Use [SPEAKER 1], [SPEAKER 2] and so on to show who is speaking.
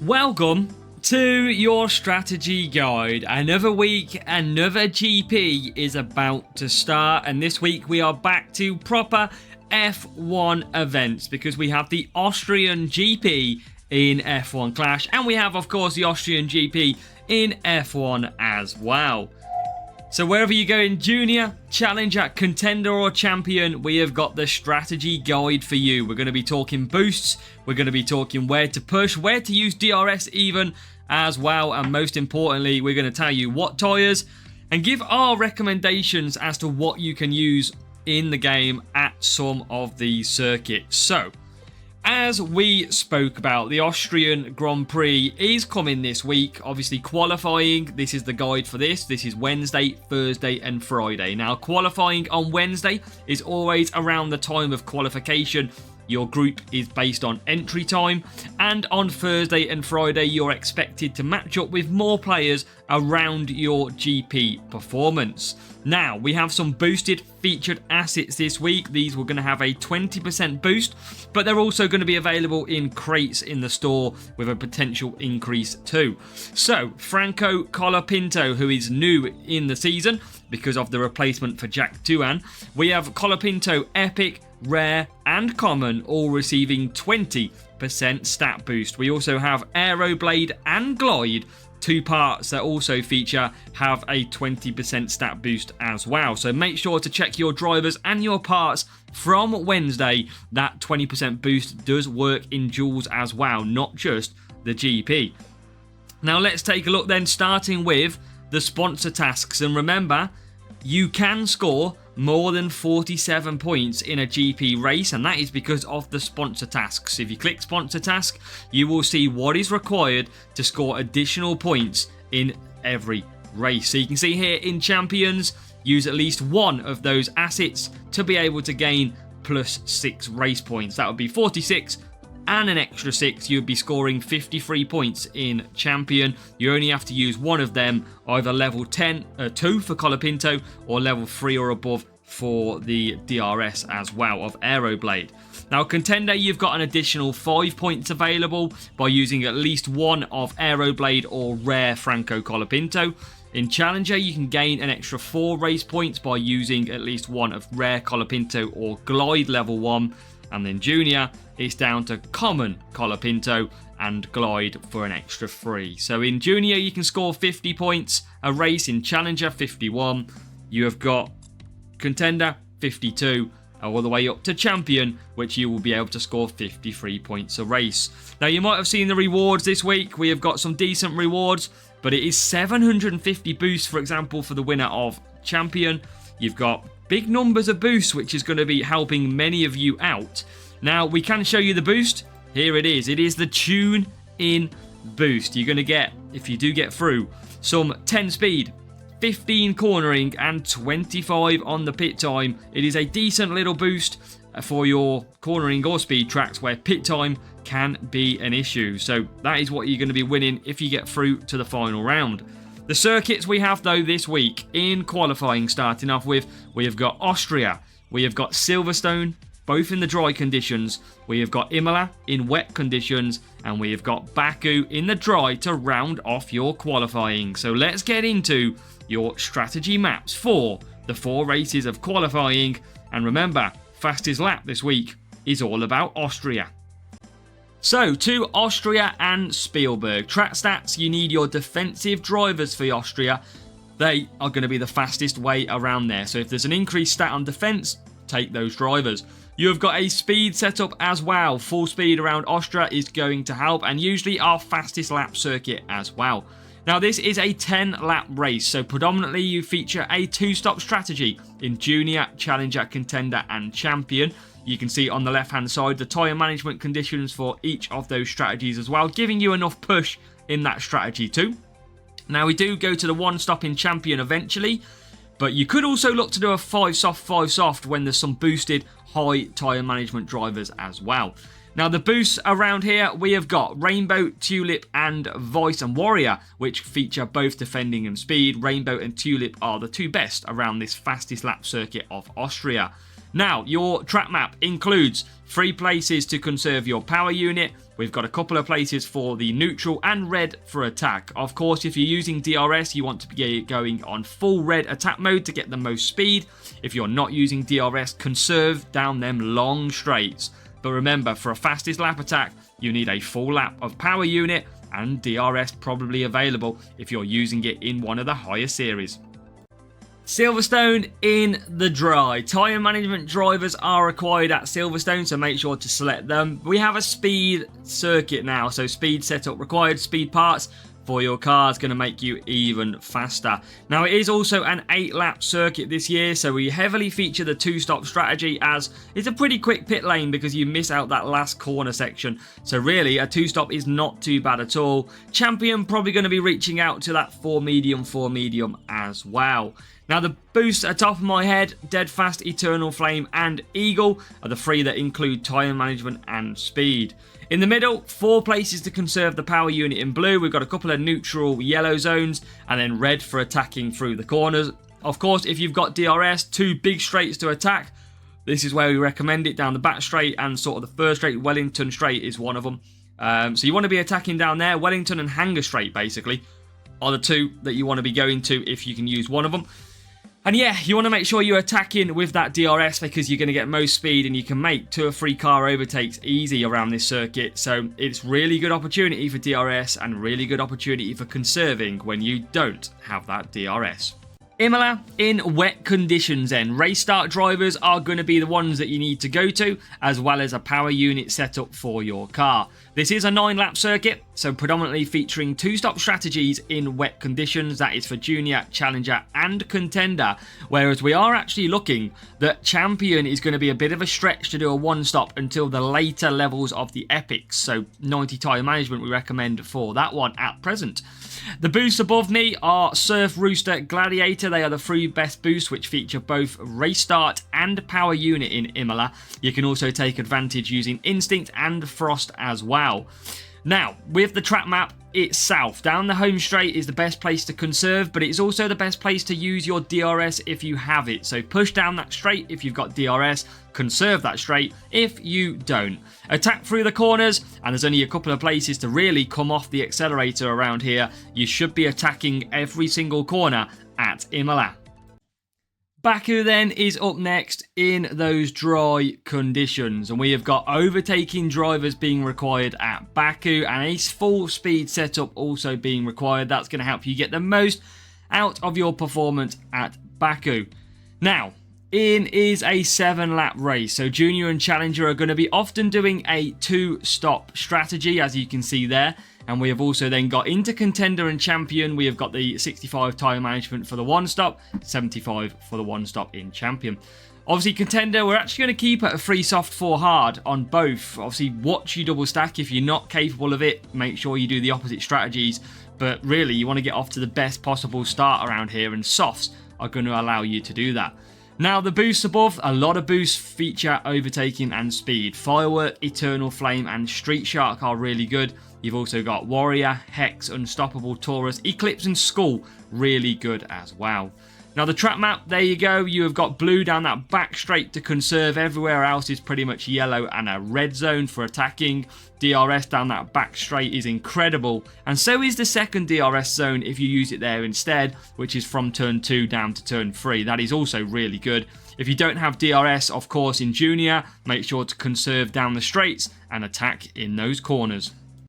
[SPEAKER 1] Welcome to your strategy guide. Another week, another GP is about to start, and this week we are back to proper F1 events because we have the Austrian GP in F1 Clash, and we have, of course, the Austrian GP in F1 as well. So wherever you go in Junior, Challenger, Contender or Champion, we have got the strategy guide for you. We're going to be talking boosts, we're going to be talking where to push, where to use DRS even as well, and most importantly, we're going to tell you what tyres and give our recommendations as to what you can use in the game at some of these circuits. So, as we spoke about, the Austrian Grand Prix is coming this week. Obviously, qualifying, this is the guide for this. This is Wednesday, Thursday and Friday. Now, qualifying on Wednesday is always around the time of qualification. Your group is based on entry time. And on Thursday and Friday, you're expected to match up with more players around your GP performance. Now, we have some boosted featured assets this week. These were going to have a 20% boost, but they're also going to be available in crates in the store with a potential increase too. So, Franco Colapinto, who is new in the season because of the replacement for Jack Doohan. We have Colapinto Epic, Rare and Common all receiving 20% stat boost. We also have Aeroblade and Glide, two parts that also feature have a 20% stat boost as well. So make sure to check your drivers and your parts from Wednesday. That 20% boost does work in duels as well, not just the GP. Now let's take a look then, starting with the sponsor tasks. And remember, you can score more than 47 points in a GP race, and that is because of the sponsor tasks. If you click sponsor task, you will see what is required to score additional points in every race. So you can see here in Champions, use at least one of those assets to be able to gain plus 6 race points. That would be 46 and an extra 6, you'd be scoring 53 points in Champion. You only have to use one of them, either level 2 for Colapinto or level 3 or above for the DRS as well of Aeroblade. Now, Contender, you've got an additional 5 points available by using at least one of Aeroblade or Rare Franco Colapinto. In Challenger, you can gain an extra 4 race points by using at least one of Rare Colapinto or Glide level 1. And then Junior, it's down to Common Colapinto and Glide for an extra 3. So in Junior, you can score 50 points a race. In Challenger, 51. You have got Contender, 52. All the way up to Champion, which you will be able to score 53 points a race. Now, you might have seen the rewards this week. We have got some decent rewards, but it is 750 boosts, for example, for the winner of Champion. You've got big numbers of boosts, which is going to be helping many of you out. Now, we can show you the boost. Here it is. It is the tune-in boost. You're going to get, if you do get through, some 10 speed, 15 cornering and 25 on the pit time. It is a decent little boost for your cornering or speed tracks where pit time can be an issue. So that is what you're going to be winning if you get through to the final round. The circuits we have, though, this week in qualifying, starting off with, we have got Austria, we have got Silverstone, both in the dry conditions, we have got Imola in wet conditions, and we have got Baku in the dry to round off your qualifying. So let's get into your strategy maps for the 4 races of qualifying. And remember, fastest lap this week is all about Austria. So, to Austria and Spielberg. Track stats, you need your defensive drivers for Austria. They are going to be the fastest way around there. So if there's an increased stat on defense, take those drivers. You have got a speed setup as well. Full speed around Austria is going to help, and usually our fastest lap circuit as well. Now, this is a 10-lap race, so predominantly you feature a 2-stop strategy in Junior, Challenger, Contender and Champion. You can see on the left-hand side the tyre management conditions for each of those strategies as well, giving you enough push in that strategy too. Now, we do go to the 1-stop in Champion eventually, but you could also look to do a 5-soft, 5-soft when there's some boosted high tyre management drivers as well. Now, the boosts around here, we have got Rainbow, Tulip and Vice and Warrior, which feature both defending and speed. Rainbow and Tulip are the two best around this fastest lap circuit of Austria. Now, your track map includes 3 places to conserve your power unit. We've got a couple of places for the neutral and red for attack. Of course, if you're using DRS, you want to be going on full red attack mode to get the most speed. If you're not using DRS, conserve down them long straights. But remember, for a fastest lap attack, you need a full lap of power unit and DRS probably available if you're using it in one of the higher series. Silverstone in the dry. Tyre management drivers are required at Silverstone, so make sure to select them. We have a speed circuit now, so speed setup required. Speed parts for your car is going to make you even faster. Now, it is also an 8-lap circuit this year, so we heavily feature the 2-stop strategy, as it's a pretty quick pit lane because you miss out that last corner section. So really, a 2-stop is not too bad at all. Champion probably going to be reaching out to that 4 medium as well. Now, the boosts at top of my head, Dead Fast, Eternal Flame and Eagle are the 3 that include tyre management and speed. In the middle, 4 places to conserve the power unit in blue. We've got a couple of neutral yellow zones and then red for attacking through the corners. Of course, if you've got DRS, 2 big straights to attack. This is where we recommend it, down the back straight and sort of the first straight. Wellington straight is one of them. So you want to be attacking down there. Wellington and Hangar straight, basically, are the 2 that you want to be going to if you can use one of them. And yeah, you want to make sure you're attacking with that DRS because you're going to get most speed and you can make 2 or 3 car overtakes easy around this circuit. So it's really good opportunity for DRS and really good opportunity for conserving when you don't have that DRS. Imola in wet conditions then. Race start drivers are going to be the ones that you need to go to, as well as a power unit setup for your car. This is a 9-lap circuit, so predominantly featuring 2-stop strategies in wet conditions. That is for Junior, Challenger and Contender, whereas we are actually looking that Champion is going to be a bit of a stretch to do a 1-stop until the later levels of the Epics, so 90 tyre management we recommend for that one at present. The boosts above me are Surf, Rooster, Gladiator. They are the 3 best boosts which feature both race start and power unit in Imola. You can also take advantage using Instinct and Frost as well. Now, with the track map, it's south. Down the home straight is the best place to conserve, but it's also the best place to use your DRS if you have it. So push down that straight if you've got DRS, conserve that straight if you don't. Attack through the corners, and there's only a couple of places to really come off the accelerator around here. You should be attacking every single corner at Imola. Baku then is up next in those dry conditions, and we have got overtaking drivers being required at Baku and a full speed setup also being required. That's going to help you get the most out of your performance at Baku. Now, in is a 7-lap race, so Junior and Challenger are going to be often doing a 2-stop strategy, as you can see there. And we have also then got into Contender and Champion. We have got the 65 tyre management for the 1-stop, 75 for the 1-stop in Champion. Obviously, Contender, we're actually going to keep at a 3 soft, 4 hard on both. Obviously, watch you double stack. If you're not capable of it, make sure you do the opposite strategies. But really, you want to get off to the best possible start around here, and softs are going to allow you to do that. Now, the boosts above, a lot of boosts feature overtaking and speed. Firework, Eternal Flame and Street Shark are really good. You've also got Warrior, Hex, Unstoppable, Taurus, Eclipse and Skull, really good as well. Now, the track map, there you go. You have got blue down that back straight to conserve. Everywhere else is pretty much yellow and a red zone for attacking. DRS down that back straight is incredible. And so is the second DRS zone if you use it there instead, which is from turn 2 down to turn 3. That is also really good. If you don't have DRS, of course, in Junior, make sure to conserve down the straights and attack in those corners.